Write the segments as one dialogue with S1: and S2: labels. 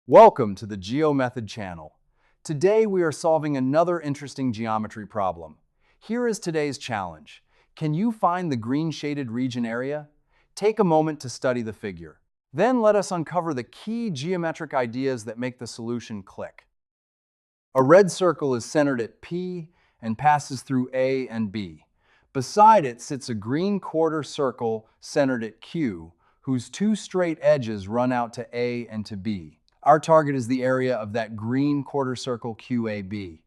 S1: Welcome to the GeoMethod channel. Today we are solving another interesting geometry problem. Here is today's challenge. Can you find the green shaded region area? Take a moment to study the figure. Then let us uncover the key geometric ideas that make the solution click. A red circle is centered at P and passes through A and B. Beside it sits a green quarter circle centered at Q, whose two straight edges run out to A and to B. Our target is the area of that green quarter circle QAB.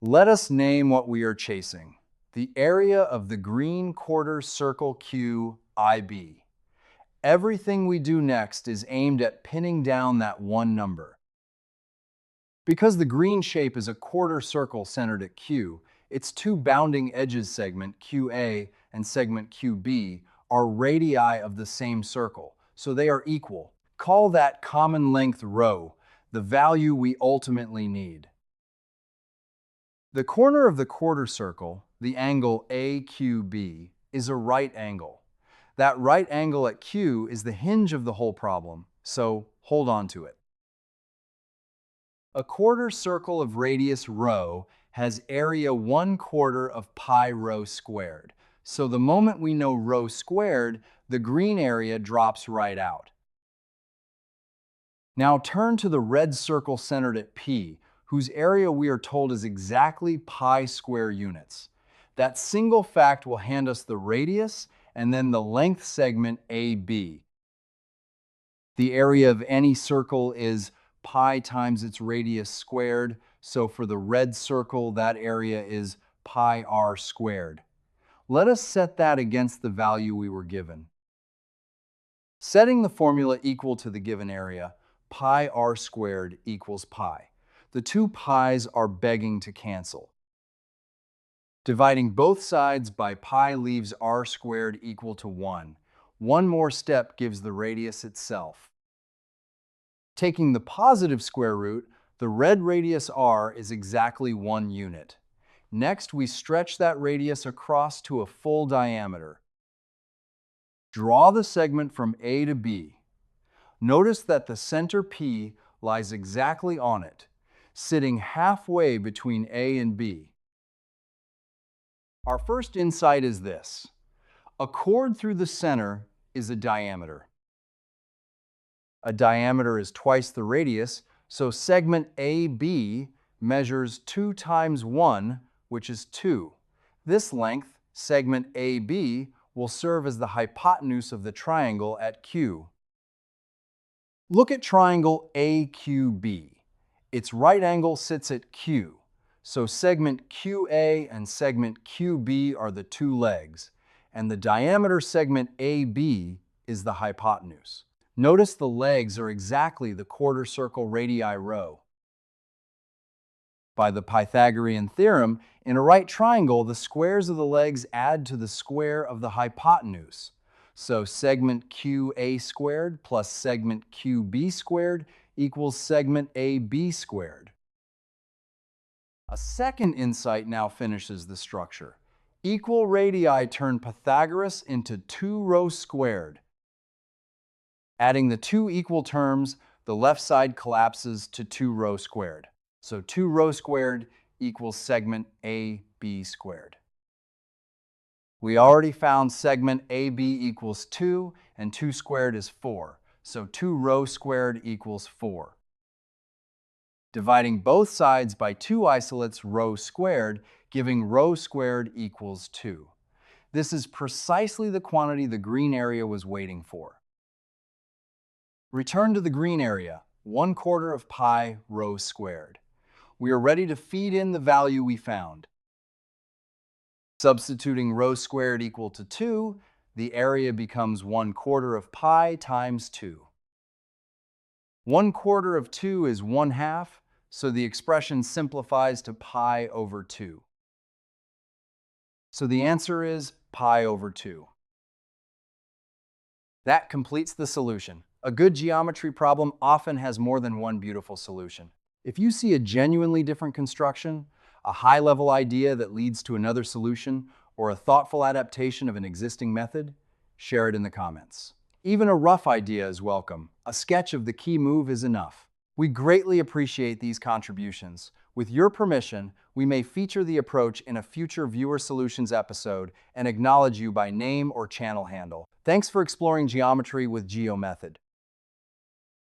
S1: Let us name what we are chasing. The area of the green quarter circle QIB. Everything we do next is aimed at pinning down that one number. Because the green shape is a quarter circle centered at Q, its two bounding edges, segment QA and segment QB, are radii of the same circle, so they are equal. Call that common length rho, the value we ultimately need. The corner of the quarter circle, the angle AQB, is a right angle. That right angle at Q is the hinge of the whole problem, so hold on to it. A quarter circle of radius rho has area 1/4 of pi rho squared. So the moment we know rho squared, the green area drops right out. Now turn to the red circle centered at P, whose area we are told is exactly pi square units. That single fact will hand us the radius and then the length segment AB. The area of any circle is pi times its radius squared, so for the red circle, that area is pi r squared. Let us set that against the value we were given. Setting the formula equal to the given area, pi r squared equals pi. The two pi's are begging to cancel. Dividing both sides by pi leaves r squared equal to 1. One more step gives the radius itself. Taking the positive square root, the red radius r is exactly 1 unit. Next, we stretch that radius across to a full diameter. Draw the segment from A to B. Notice that the center P lies exactly on it, sitting halfway between A and B. Our first insight is this. A chord through the center is a diameter. A diameter is twice the radius, so segment AB measures 2 times 1, which is 2. This length, segment AB, will serve as the hypotenuse of the triangle at Q. Look at triangle AQB. Its right angle sits at Q, so segment QA and segment QB are the two legs, and the diameter segment AB is the hypotenuse. Notice the legs are exactly the quarter circle radii rho. By the Pythagorean theorem, in a right triangle, the squares of the legs add to the square of the hypotenuse. So segment QA squared plus segment QB squared equals segment AB squared. A second insight now finishes the structure. Equal radii turn Pythagoras into 2 rho squared. Adding the two equal terms, the left side collapses to 2 rho squared. So 2 rho squared equals segment AB squared. We already found segment AB equals 2, and 2 squared is 4. So 2 rho squared equals 4. Dividing both sides by 2 isolates rho squared, giving rho squared equals 2. This is precisely the quantity the green area was waiting for. Return to the green area, 1/4 of pi rho squared. We are ready to feed in the value we found. Substituting rho squared equal to 2, the area becomes 1/4 of pi times 2. 1/4 of 2 is 1/2, so the expression simplifies to pi over 2. So the answer is pi over 2. That completes the solution. A good geometry problem often has more than one beautiful solution. If you see a genuinely different construction, a high-level idea that leads to another solution, or a thoughtful adaptation of an existing method, share it in the comments. Even a rough idea is welcome. A sketch of the key move is enough. We greatly appreciate these contributions. With your permission, we may feature the approach in a future Viewer Solutions episode and acknowledge you by name or channel handle. Thanks for exploring geometry with GeoMethod.